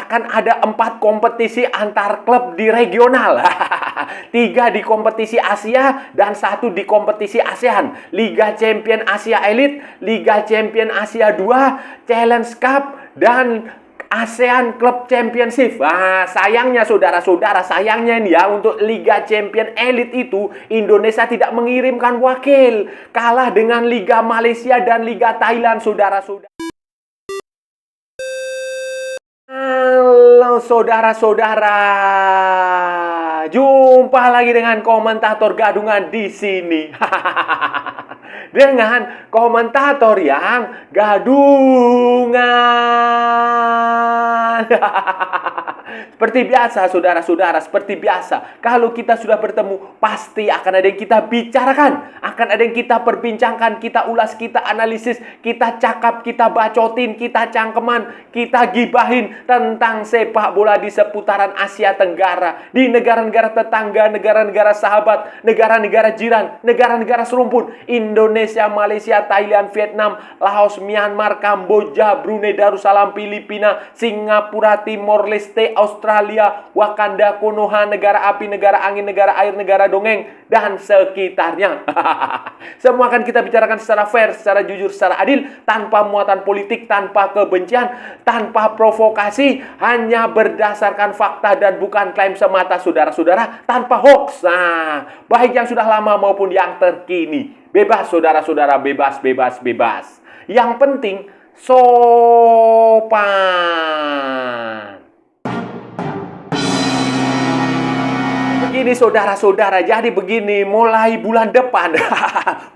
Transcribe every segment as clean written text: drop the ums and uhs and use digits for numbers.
akan ada 4 kompetisi antar klub di regional. 3 di kompetisi Asia dan 1 di kompetisi ASEAN. Liga Champion Asia Elite, Liga Champion Asia 2, Challenge Cup, dan ASEAN Club Championship. Sayangnya saudara-saudara, sayangnya ini ya, untuk Liga Champion Elite itu Indonesia tidak mengirimkan wakil. Kalah dengan Liga Malaysia dan Liga Thailand, saudara-saudara. Halo saudara-saudara. Jumpa lagi dengan komentator gadungan di sini. Dengan komentator yang gadungan. Seperti biasa, saudara-saudara, seperti biasa. Kalau kita sudah bertemu, pasti akan ada yang kita bicarakan. Akan ada yang kita perbincangkan, kita ulas, kita analisis, kita cakap, kita bacotin, kita cangkeman, kita gibahin tentang sepak bola di seputaran Asia Tenggara. Di negara-negara tetangga, negara-negara sahabat, negara-negara jiran, negara-negara serumpun. Indonesia, Malaysia, Thailand, Vietnam, Laos, Myanmar, Kamboja, Brunei Darussalam, Filipina, Singapura, Timor Leste, Australia, Wakanda, Konoha, negara api, negara angin, negara air, negara dongeng, dan sekitarnya. Semua akan kita bicarakan secara fair, secara jujur, secara adil, tanpa muatan politik, tanpa kebencian, tanpa provokasi, hanya berdasarkan fakta dan bukan klaim semata, saudara-saudara, tanpa hoax. Baik yang sudah lama maupun yang terkini. Bebas, saudara-saudara, bebas, bebas, bebas. Yang penting, sopan. Begini saudara-saudara, jadi begini, mulai bulan depan,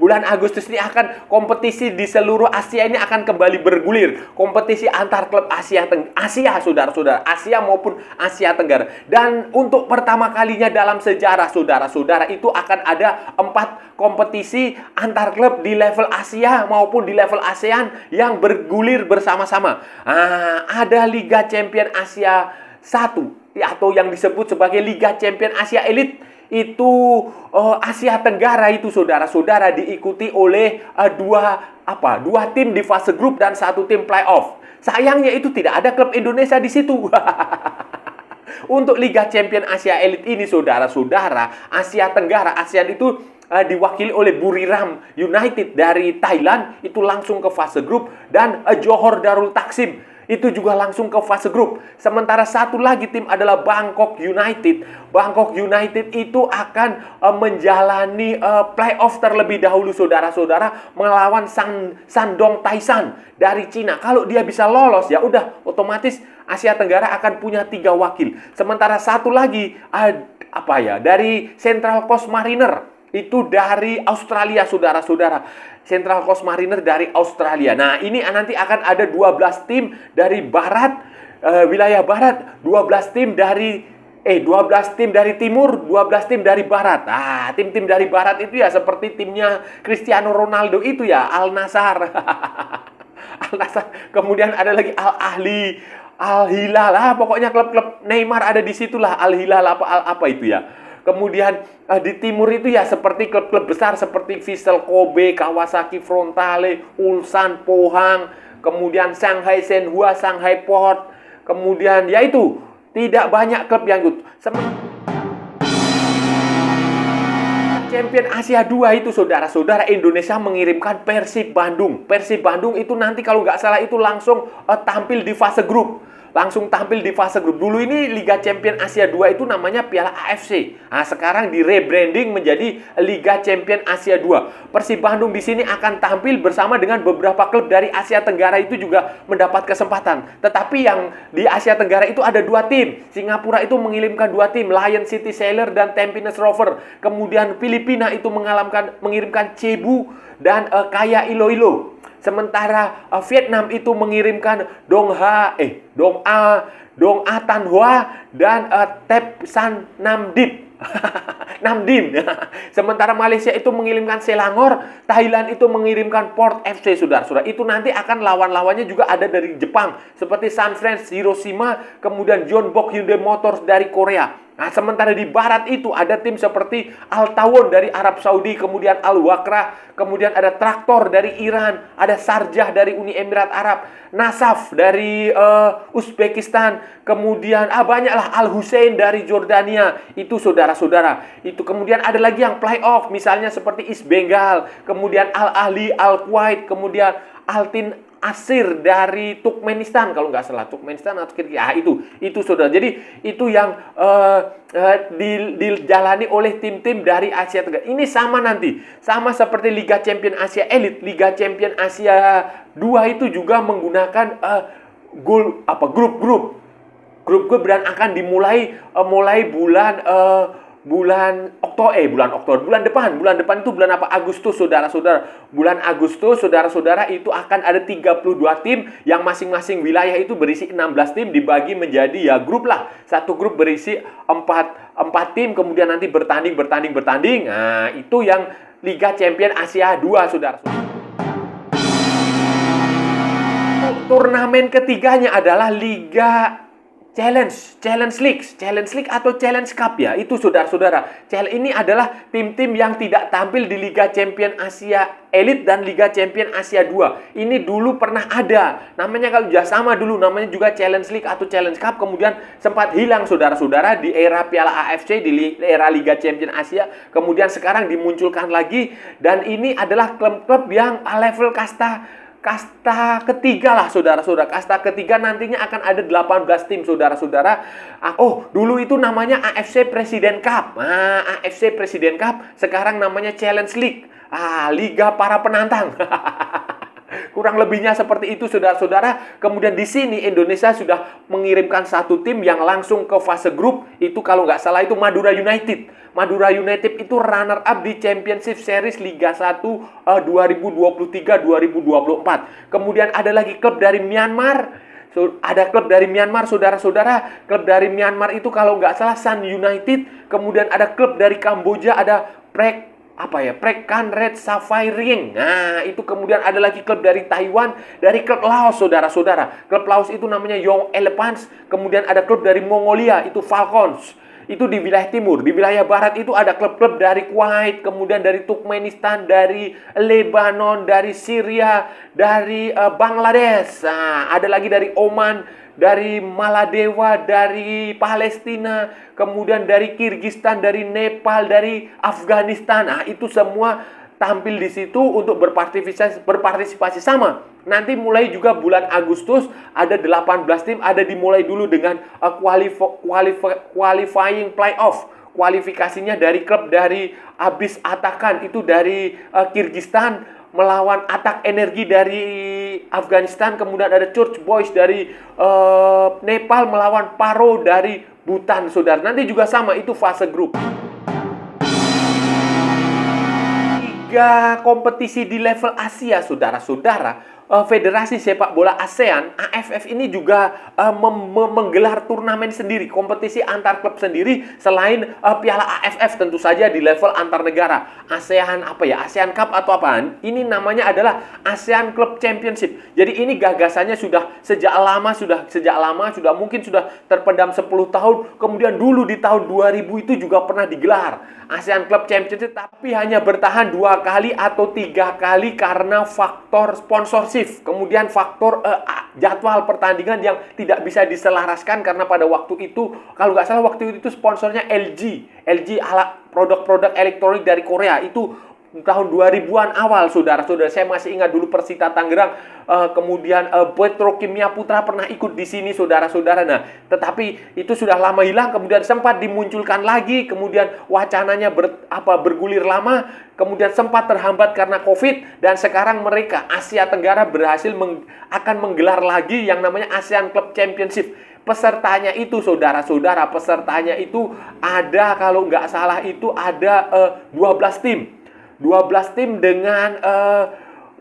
bulan Agustus ini akan kompetisi di seluruh Asia ini akan kembali bergulir. Kompetisi antar klub Asia, saudara-saudara, Asia maupun Asia Tenggara. Dan untuk pertama kalinya dalam sejarah, saudara-saudara, itu akan ada 4 kompetisi antar klub di level Asia maupun di level ASEAN yang bergulir bersama-sama. Ada Liga Champion Asia 1 atau yang disebut sebagai Liga Champion Asia Elite. Itu Asia Tenggara itu, saudara-saudara, diikuti oleh dua tim di fase grup dan 1 tim playoff. Sayangnya itu tidak ada klub Indonesia di situ. Untuk Liga Champion Asia Elite ini, saudara-saudara, Asia Tenggara, ASEAN itu diwakili oleh Buriram United dari Thailand, itu langsung ke fase grup, dan Johor Darul Taksim itu juga langsung ke fase grup. Sementara satu lagi tim adalah Bangkok United. Bangkok United itu akan menjalani playoff terlebih dahulu, saudara-saudara, melawan Shandong Taishan dari Cina. Kalau dia bisa lolos, ya udah otomatis Asia Tenggara akan punya 3 wakil. Sementara satu lagi dari Central Coast Mariner, itu dari Australia, saudara-saudara. Central Coast Mariner dari Australia. Nah, ini nanti akan ada 12 tim dari barat, wilayah barat, 12 tim dari timur, 12 tim dari barat. Tim-tim dari barat itu ya seperti timnya Cristiano Ronaldo itu ya, Al Nassr. Al Nassr. Kemudian ada lagi Al Ahli, Al Hilal, pokoknya klub-klub Neymar ada di situlah, Al Hilal apa itu ya. Kemudian di timur itu ya seperti klub-klub besar seperti Vissel Kobe, Kawasaki Frontale, Ulsan, Pohang, kemudian Shanghai Shenhua, Shanghai Port. Kemudian ya itu, tidak banyak klub yang ikut. Champion Asia 2 itu, saudara-saudara, Indonesia mengirimkan Persib Bandung. Persib Bandung itu nanti kalau nggak salah itu langsung tampil di fase grup. Dulu ini Liga Champion Asia 2 itu namanya Piala AFC. Sekarang di rebranding menjadi Liga Champion Asia 2. Persib Bandung di sini akan tampil bersama dengan beberapa klub dari Asia Tenggara itu juga mendapat kesempatan. Tetapi yang di Asia Tenggara itu ada 2 tim. Singapura itu mengirimkan 2 tim, Lion City Sailor dan Tampines Rover. Kemudian Filipina itu mengirimkan Cebu dan Kaya Iloilo. Sementara Vietnam itu mengirimkan Dong A Tan Hoa dan Tep San Nam Dip. Namdim. Sementara Malaysia itu mengirimkan Selangor, Thailand itu mengirimkan Port FC, saudara-saudara. Itu nanti akan lawan-lawannya juga ada dari Jepang, seperti Sanfrecce Hiroshima, kemudian Jeonbuk Hyundai Motors dari Korea. Nah, sementara di barat itu ada tim seperti Al Tawun dari Arab Saudi, kemudian Al Wakrah, kemudian ada Traktor dari Iran, ada Sarjah dari Uni Emirat Arab, Nasaf dari Uzbekistan, kemudian banyaklah Al Hussein dari Jordania. Itu saudara-saudara. Itu kemudian ada lagi yang playoff, misalnya seperti East Bengal, kemudian Al Ahli, Al Kuwait, kemudian Al Tin Asir dari Turkmenistan, kalau nggak salah Turkmenistan atau Kirgiz. Itu saudara. Jadi itu yang dijalani oleh tim-tim dari Asia Tenggara. Ini sama nanti, sama seperti Liga Champion Asia Elite, Liga Champion Asia 2 itu juga menggunakan grup-grup dan akan dimulai mulai bulan Oktober, bulan depan itu bulan apa? Agustus, saudara-saudara. Bulan Agustus, saudara-saudara, itu akan ada 32 tim yang masing-masing wilayah itu berisi 16 tim dibagi menjadi grup lah. Satu grup berisi 4 tim, kemudian nanti bertanding. Nah, itu yang Liga Champion Asia 2, saudara-saudara. Turnamen ketiganya adalah Liga Challenge League atau Challenge Cup ya. Itu saudara-saudara. Ini adalah tim-tim yang tidak tampil di Liga Champion Asia Elite dan Liga Champion Asia 2. Ini dulu pernah ada. Namanya kalau sudah sama dulu, namanya juga Challenge League atau Challenge Cup. Kemudian sempat hilang saudara-saudara di era Piala AFC, di era Liga Champion Asia. Kemudian sekarang dimunculkan lagi. Dan ini adalah klub-klub yang level kasta ketiga lah, saudara-saudara. Kasta ketiga nantinya akan ada 18 tim, saudara-saudara. Dulu itu namanya AFC President Cup. Nah, AFC President Cup sekarang namanya Challenge League. Liga para penantang. Kurang lebihnya seperti itu, saudara-saudara. Kemudian di sini Indonesia sudah mengirimkan satu tim yang langsung ke fase grup. Itu kalau nggak salah itu Madura United. Madura United itu runner up di Championship Series Liga 1 2023-2024. Kemudian ada lagi klub dari Myanmar. Ada klub dari Myanmar, saudara-saudara. Klub dari Myanmar itu kalau nggak salah Sun United. Kemudian ada klub dari Kamboja, ada Prekan Red Sapphire Ring. Nah, itu kemudian ada lagi klub dari Taiwan, dari klub Laos, saudara-saudara. Klub Laos itu namanya Young Elephants. Kemudian ada klub dari Mongolia, itu Falcons. Itu di wilayah timur. Di wilayah barat itu ada klub-klub dari Kuwait, kemudian dari Turkmenistan, dari Lebanon, dari Syria, dari Bangladesh. Nah, ada lagi dari Oman, dari Maladewa, dari Palestina, kemudian dari Kirgistan, dari Nepal, dari Afghanistan. Nah, itu semua tampil di situ untuk berpartisipasi sama. Nanti mulai juga bulan Agustus ada 18 tim, ada dimulai dulu dengan qualifying playoff. Kualifikasinya dari klub dari Abis Atakan, itu dari Kirgistan, melawan Atak Energi dari Afghanistan. Kemudian ada Church Boys dari Nepal melawan Paro dari Bhutan, saudara. Nanti juga sama, itu fase grup. Kompetisi di level Asia, saudara-saudara. Federasi Sepak Bola ASEAN, AFF ini juga menggelar turnamen sendiri, kompetisi antar klub sendiri selain Piala AFF tentu saja di level antar negara. ASEAN ASEAN Cup atau apaan? Ini namanya adalah ASEAN Club Championship. Jadi ini gagasannya sudah sejak lama, mungkin sudah terpendam 10 tahun. Kemudian dulu di tahun 2000 itu juga pernah digelar ASEAN Club Championship, tapi hanya bertahan 2 kali atau 3 kali karena faktor sponsorship. Kemudian faktor jadwal pertandingan yang tidak bisa diselaraskan karena pada waktu itu, kalau nggak salah waktu itu sponsornya LG produk-produk elektronik dari Korea. Itu tahun 2000-an awal, saudara-saudara. Saya masih ingat dulu Persita Tangerang, kemudian Petrokimia Putra pernah ikut di sini, saudara-saudara. Nah, tetapi itu sudah lama hilang, kemudian sempat dimunculkan lagi, kemudian wacananya bergulir lama, kemudian sempat terhambat karena COVID, dan sekarang mereka Asia Tenggara berhasil akan menggelar lagi yang namanya ASEAN Club Championship. Pesertanya itu, saudara-saudara, ada, kalau nggak salah itu ada 12 tim. 12 tim dengan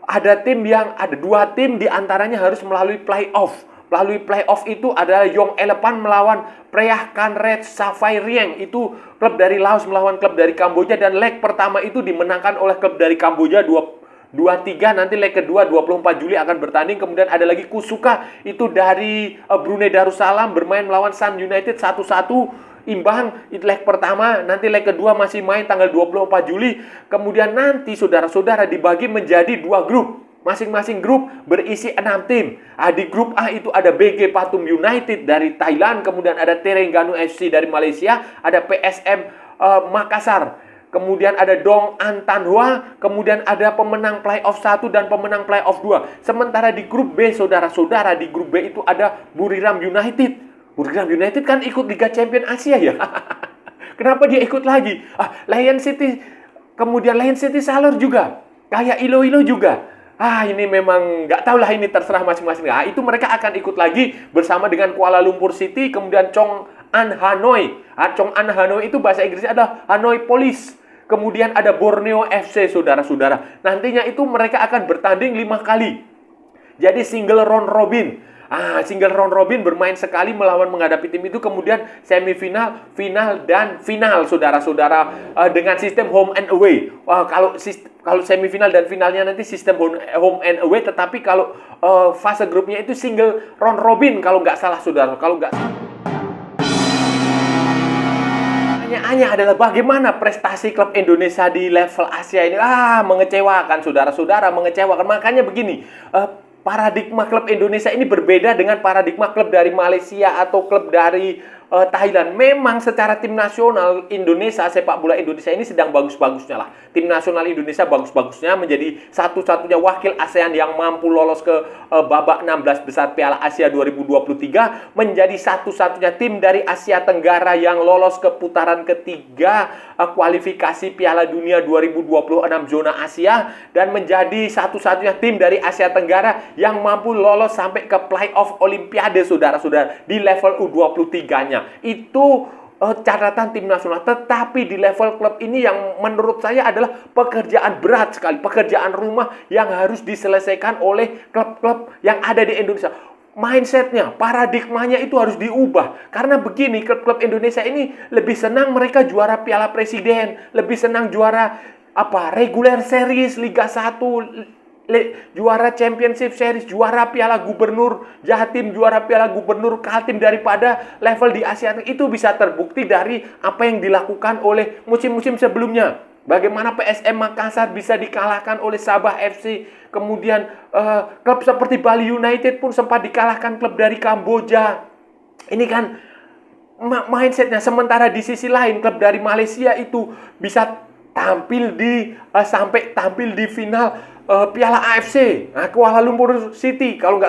ada 2 tim diantaranya harus melalui playoff. Melalui playoff itu adalah Young Elephant melawan Prekan Red Sapphire Ring. Itu klub dari Laos melawan klub dari Kamboja, dan leg pertama itu dimenangkan oleh klub dari Kamboja 2-3. Nanti leg kedua 24 Juli akan bertanding. Kemudian ada lagi Kusuka, itu dari Brunei Darussalam bermain melawan Sun United 1-1. imbang leg pertama, nanti leg kedua masih main tanggal 24 Juli. Kemudian nanti saudara-saudara dibagi menjadi 2 grup. Masing-masing grup berisi 6 tim. Di grup A itu ada BG Pathum United dari Thailand, kemudian ada Terengganu FC dari Malaysia, ada PSM Makassar, kemudian ada Dong An Tan Hoa, kemudian ada pemenang playoff 1 dan pemenang playoff 2. Sementara di grup B, saudara-saudara, di grup B itu ada Buriram United. Buriram United kan ikut Liga Champions Asia ya. Kenapa dia ikut lagi? Lion City, kemudian Lion City Salor juga. Kayak Iloilo juga. Ini memang nggak tahu lah, ini terserah masing-masing. Itu mereka akan ikut lagi bersama dengan Kuala Lumpur City, kemudian Chong An Hanoi. Chong An Hanoi itu bahasa Inggrisnya adalah Hanoi Police. Kemudian ada Borneo FC, saudara-saudara. Nantinya itu mereka akan bertanding 5 kali. Jadi single round robin. Single round robin bermain sekali melawan menghadapi tim itu, kemudian semifinal, final, dan final, saudara-saudara, dengan sistem home and away. Kalau semifinal dan finalnya nanti sistem home and away, tetapi kalau fase grupnya itu single round robin kalau nggak salah, saudara. Kalau nggak salah. Pertanyaannya adalah bagaimana prestasi klub Indonesia di level Asia ini? Mengecewakan, saudara-saudara, mengecewakan. Makanya begini, paradigma klub Indonesia ini berbeda dengan paradigma klub dari Malaysia atau klub dari Thailand. Memang secara tim nasional Indonesia, sepak bola Indonesia ini sedang bagus-bagusnya lah. Tim nasional Indonesia bagus-bagusnya, menjadi satu-satunya wakil ASEAN yang mampu lolos ke babak 16 besar Piala Asia 2023, menjadi satu-satunya tim dari Asia Tenggara yang lolos ke putaran ketiga kualifikasi Piala Dunia 2026 zona Asia, dan menjadi satu-satunya tim dari Asia Tenggara yang mampu lolos sampai ke playoff Olimpiade, saudara-saudara, di level U23-nya. Itu catatan tim nasional. Tetapi di level klub ini yang menurut saya adalah pekerjaan berat sekali, pekerjaan rumah yang harus diselesaikan oleh klub-klub yang ada di Indonesia. Mindsetnya, paradigmanya itu harus diubah. Karena begini, klub-klub Indonesia ini lebih senang mereka juara Piala Presiden, lebih senang juara regular series Liga 1, juara Championship Series, juara Piala Gubernur, Jatim juara Piala Gubernur, Kaltim, daripada level di Asia. Itu bisa terbukti dari apa yang dilakukan oleh musim-musim sebelumnya. Bagaimana PSM Makassar bisa dikalahkan oleh Sabah FC. Kemudian klub seperti Bali United pun sempat dikalahkan klub dari Kamboja. Ini kan mindsetnya. Sementara di sisi lain klub dari Malaysia itu bisa sampai tampil di final Piala AFC, Kuala Lumpur City. Kalau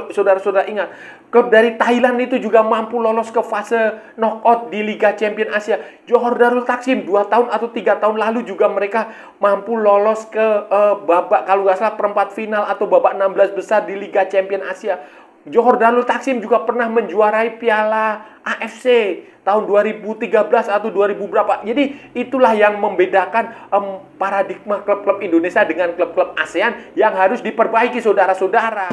saudara-saudara ingat, klub dari Thailand itu juga mampu lolos ke fase knockout di Liga Champions Asia. Johor Darul Taksim 2 tahun atau 3 tahun lalu juga mereka mampu lolos ke babak, kalau nggak salah, perempat final atau babak 16 besar di Liga Champions Asia. Johor Darul Taksim juga pernah menjuarai Piala AFC tahun 2013 atau 2000 berapa. Jadi itulah yang membedakan paradigma klub-klub Indonesia dengan klub-klub ASEAN yang harus diperbaiki, saudara-saudara.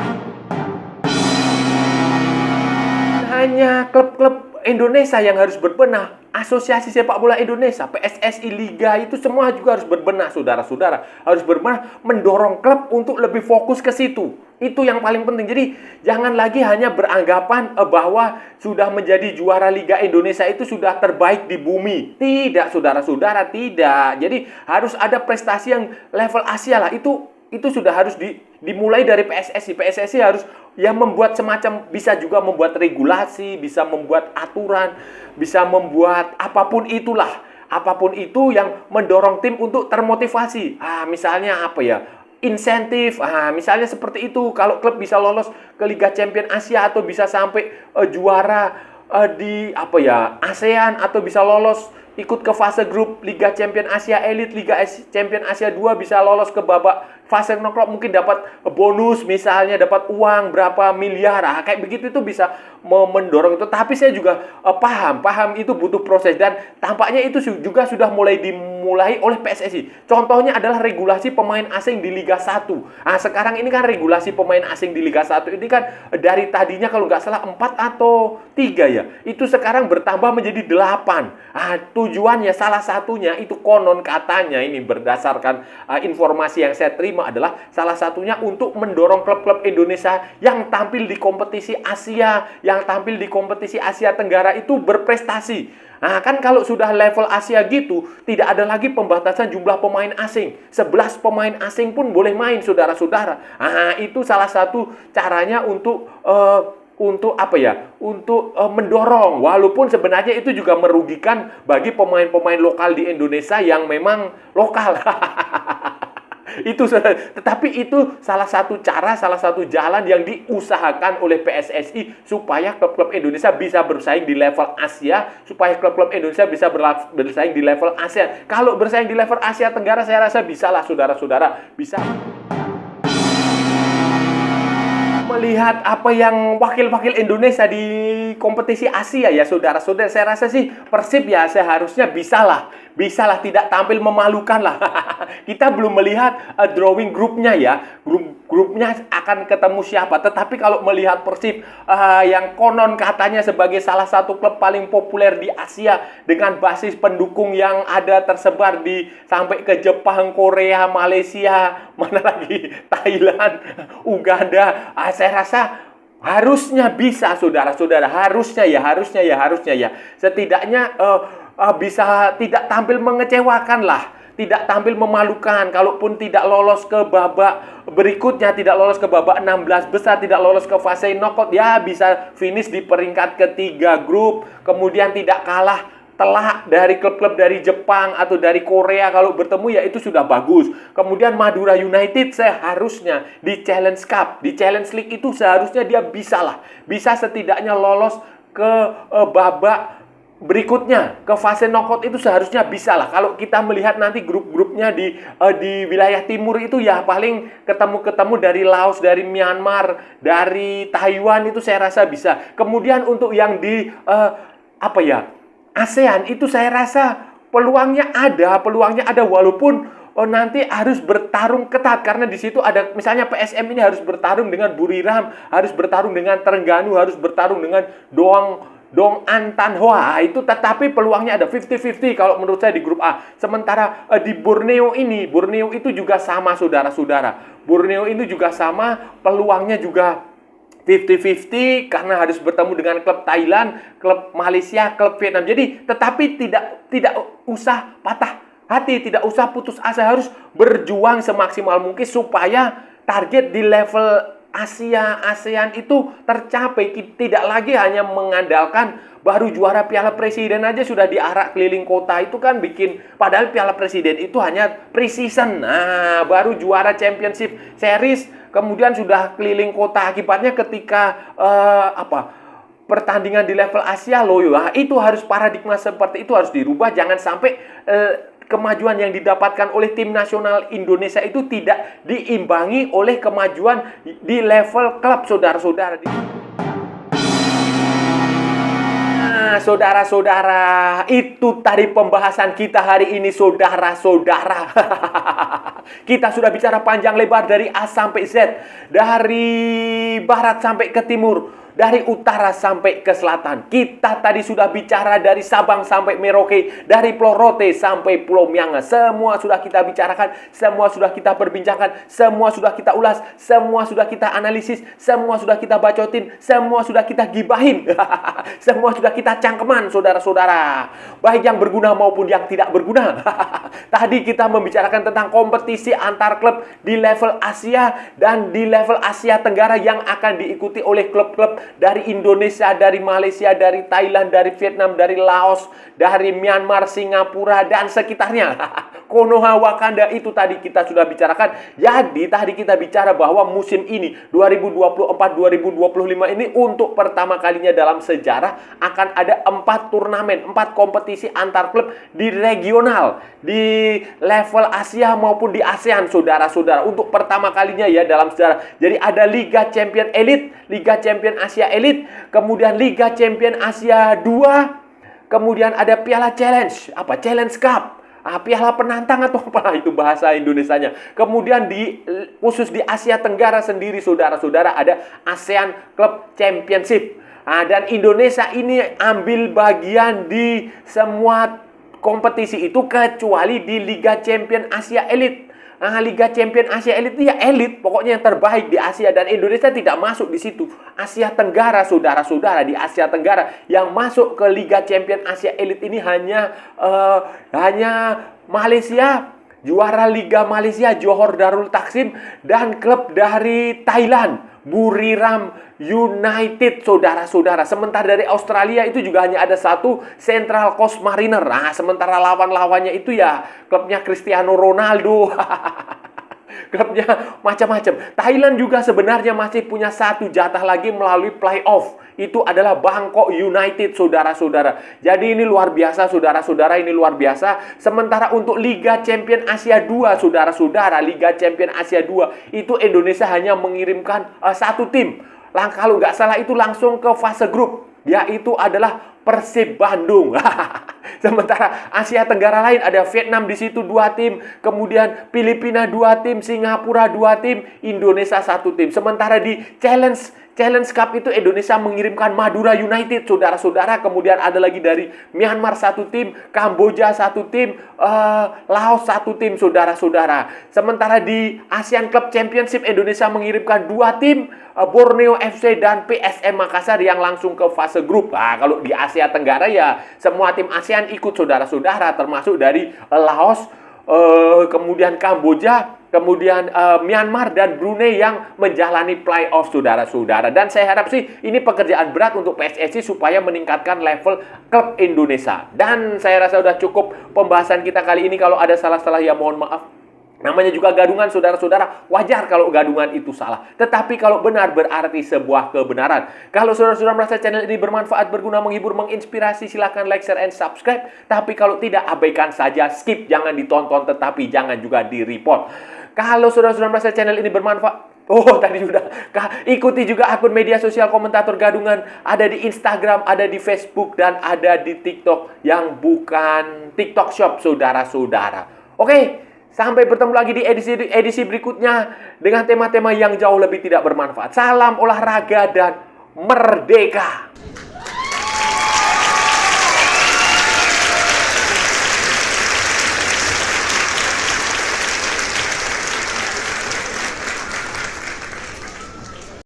Hanya klub-klub Indonesia yang harus berbenah. Asosiasi Sepak Bola Indonesia, PSSI, Liga, itu semua juga harus berbenah, saudara-saudara. Harus berbenah, mendorong klub untuk lebih fokus ke situ. Itu yang paling penting. Jadi jangan lagi hanya beranggapan bahwa sudah menjadi juara Liga Indonesia itu sudah terbaik di bumi. Tidak, saudara-saudara, tidak. Jadi harus ada prestasi yang level Asia lah. Itu sudah harus dimulai dari PSSI. PSSI harus membuat semacam, bisa juga membuat regulasi, bisa membuat aturan, bisa membuat apapun itulah. Apapun itu yang mendorong tim untuk termotivasi. Misalnya insentif. Misalnya seperti itu. Kalau klub bisa lolos ke Liga Champions Asia atau bisa sampai juara di ASEAN, atau bisa lolos ikut ke fase grup Liga Champions Asia Elite, Liga Champions Asia 2, bisa lolos ke babak fase knockout, mungkin dapat bonus, misalnya dapat uang berapa miliar. Kayak begitu itu bisa mendorong itu. Tapi saya juga paham itu butuh proses, dan tampaknya itu juga sudah mulai dimulai oleh PSSI. Contohnya adalah regulasi pemain asing di Liga 1. Sekarang ini kan regulasi pemain asing di Liga 1 ini kan dari tadinya kalau nggak salah 4 atau 3 ya. Itu sekarang bertambah menjadi 8. tujuannya salah satunya itu konon katanya ini berdasarkan informasi yang saya terima adalah salah satunya untuk mendorong klub-klub Indonesia yang tampil di kompetisi Asia, yang tampil di kompetisi Asia Tenggara itu berprestasi. Nah, kan kalau sudah level Asia gitu, tidak ada lagi pembatasan jumlah pemain asing. 11 pemain asing pun boleh main, saudara-saudara. Nah, itu salah satu caranya untuk apa ya? Untuk mendorong, walaupun sebenarnya itu juga merugikan bagi pemain-pemain lokal di Indonesia yang memang lokal. Tetapi itu salah satu cara, salah satu jalan yang diusahakan oleh PSSI supaya klub-klub Indonesia bisa bersaing di level Asia, supaya klub-klub Indonesia bisa bersaing di level ASEAN. Kalau bersaing di level Asia Tenggara, saya rasa bisalah saudara-saudara, bisa melihat apa yang wakil-wakil Indonesia di kompetisi Asia ya saudara-saudara. Saya rasa sih Persib ya seharusnya bisalah tidak tampil memalukan lah. Kita belum melihat drawing grupnya ya, grupnya akan ketemu siapa. Tetapi kalau melihat Persib yang konon katanya sebagai salah satu klub paling populer di Asia dengan basis pendukung yang ada tersebar di sampai ke Jepang, Korea, Malaysia, mana lagi Thailand, Uganda. Saya rasa harusnya bisa saudara-saudara, harusnya ya. Setidaknya bisa tidak tampil mengecewakan lah, tidak tampil memalukan. Kalaupun tidak lolos ke babak berikutnya, tidak lolos ke babak 16 besar, tidak lolos ke fase knockout, ya bisa finish di peringkat ketiga grup, kemudian tidak kalah telak dari klub-klub dari Jepang atau dari Korea. Kalau bertemu ya itu sudah bagus. Kemudian Madura United seharusnya di Challenge Cup, di Challenge League itu seharusnya dia bisa setidaknya lolos ke babak berikutnya, ke fase knockout itu seharusnya bisa lah. Kalau kita melihat nanti grup-grupnya di wilayah timur itu ya paling ketemu dari Laos, dari Myanmar, dari Taiwan, itu saya rasa bisa. Kemudian untuk yang di ASEAN itu saya rasa peluangnya ada walaupun nanti harus bertarung ketat karena di situ ada misalnya PSM ini harus bertarung dengan Buriram, harus bertarung dengan Terengganu, harus bertarung dengan Dong An Tan Hoa. Itu tetapi peluangnya ada 50-50 kalau menurut saya di grup A. Sementara di Borneo itu juga sama saudara-saudara. Borneo itu juga sama, peluangnya juga 50-50 karena harus bertemu dengan klub Thailand, klub Malaysia, klub Vietnam. Jadi tetapi tidak usah patah hati, tidak usah putus asa, harus berjuang semaksimal mungkin supaya target di level ASEAN itu tercapai. Tidak lagi hanya mengandalkan baru juara Piala Presiden aja sudah diarak keliling kota, itu kan bikin, padahal Piala Presiden itu hanya pre-season. Nah, baru juara Championship Series kemudian sudah keliling kota. Akibatnya ketika pertandingan di level Asia loh ya, itu harus paradigma seperti itu harus dirubah. Jangan sampai kemajuan yang didapatkan oleh tim nasional Indonesia itu tidak diimbangi oleh kemajuan di level klub saudara-saudara. Nah, saudara-saudara, itu tadi pembahasan kita hari ini, saudara-saudara. Kita sudah bicara panjang lebar dari A sampai Z, dari barat sampai ke timur, dari utara sampai ke selatan. Kita tadi sudah bicara dari Sabang sampai Merauke, dari Pulau Rote sampai Pulau Myanga. Semua sudah kita bicarakan, semua sudah kita perbincangkan, semua sudah kita ulas, semua sudah kita analisis, semua sudah kita bacotin, semua sudah kita gibahin. Semua sudah kita cangkeman, saudara-saudara. Baik yang berguna maupun yang tidak berguna. Tadi kita membicarakan tentang kompetisi antar klub di level Asia dan di level Asia Tenggara yang akan diikuti oleh klub-klub dari Indonesia, dari Malaysia, dari Thailand, dari Vietnam, dari Laos, dari Myanmar, Singapura, dan sekitarnya. Konoha, Wakanda, itu tadi kita sudah bicarakan. Jadi tadi kita bicara bahwa musim ini 2024-2025 ini untuk pertama kalinya dalam sejarah akan ada 4 turnamen, 4 kompetisi antar klub di regional, di level Asia maupun di ASEAN, saudara-saudara. Untuk pertama kalinya ya dalam sejarah. Jadi ada Liga Champion Elite, Liga Champion Asia Elite, kemudian Liga Champion Asia 2, kemudian ada Piala Challenge, Challenge Cup, Piala Penantang atau apalah itu bahasa Indonesianya. Kemudian khusus di Asia Tenggara sendiri, saudara-saudara, ada ASEAN Club Championship. Dan Indonesia ini ambil bagian di semua kompetisi itu kecuali di Liga Champion Asia Elite. Nah, Liga Champion Asia Elite itu ya elit, pokoknya yang terbaik di Asia, dan Indonesia tidak masuk di situ. Asia Tenggara, saudara-saudara, di Asia Tenggara yang masuk ke Liga Champion Asia Elite ini hanya Malaysia, juara Liga Malaysia Johor Darul Taksim, dan klub dari Thailand Buriram United, saudara-saudara. Sementara dari Australia itu juga hanya ada satu, Central Coast Mariner. Nah, sementara lawan-lawannya itu ya klubnya Cristiano Ronaldo. Klubnya macam-macam. Thailand juga sebenarnya masih punya satu jatah lagi melalui playoff. Itu adalah Bangkok United, saudara-saudara. Jadi ini luar biasa, saudara-saudara, ini luar biasa. Sementara untuk Liga Champion Asia 2, saudara-saudara, Liga Champion Asia 2, itu Indonesia hanya mengirimkan satu tim. Kalau nggak salah itu langsung ke fase grup, yaitu adalah Persib Bandung. Sementara Asia Tenggara lain ada Vietnam di situ 2 tim, kemudian Filipina 2 tim, Singapura 2 tim, Indonesia 1 tim. Sementara di Challenge Cup itu Indonesia mengirimkan Madura United, saudara-saudara. Kemudian ada lagi dari Myanmar 1 tim, Kamboja 1 tim, Laos 1 tim, saudara-saudara. Sementara di Asian Club Championship Indonesia mengirimkan 2 tim, Borneo FC dan PSM Makassar yang langsung ke fase grup. Nah, kalau di Asia Tenggara ya semua tim ASEAN ikut, saudara-saudara, termasuk dari Laos, kemudian Kamboja, kemudian Myanmar dan Brunei yang menjalani playoff, saudara-saudara. Dan saya harap sih ini pekerjaan berat untuk PSSI supaya meningkatkan level klub Indonesia. Dan saya rasa sudah cukup pembahasan kita kali ini. Kalau ada salah-salah ya mohon maaf. Namanya juga gadungan, saudara-saudara. Wajar kalau gadungan itu salah. Tetapi kalau benar berarti sebuah kebenaran. Kalau saudara-saudara merasa channel ini bermanfaat, berguna, menghibur, menginspirasi, silakan like, share, and subscribe. Tapi kalau tidak, abaikan saja, skip. Jangan ditonton, tetapi jangan juga di-report. Kalau saudara-saudara merasa channel ini bermanfaat, tadi sudah. Ikuti juga akun media sosial Komentator Gadungan. Ada di Instagram, ada di Facebook, dan ada di TikTok yang bukan TikTok Shop, saudara-saudara. Oke. Sampai bertemu lagi di edisi berikutnya dengan tema-tema yang jauh lebih tidak bermanfaat. Salam olahraga dan merdeka!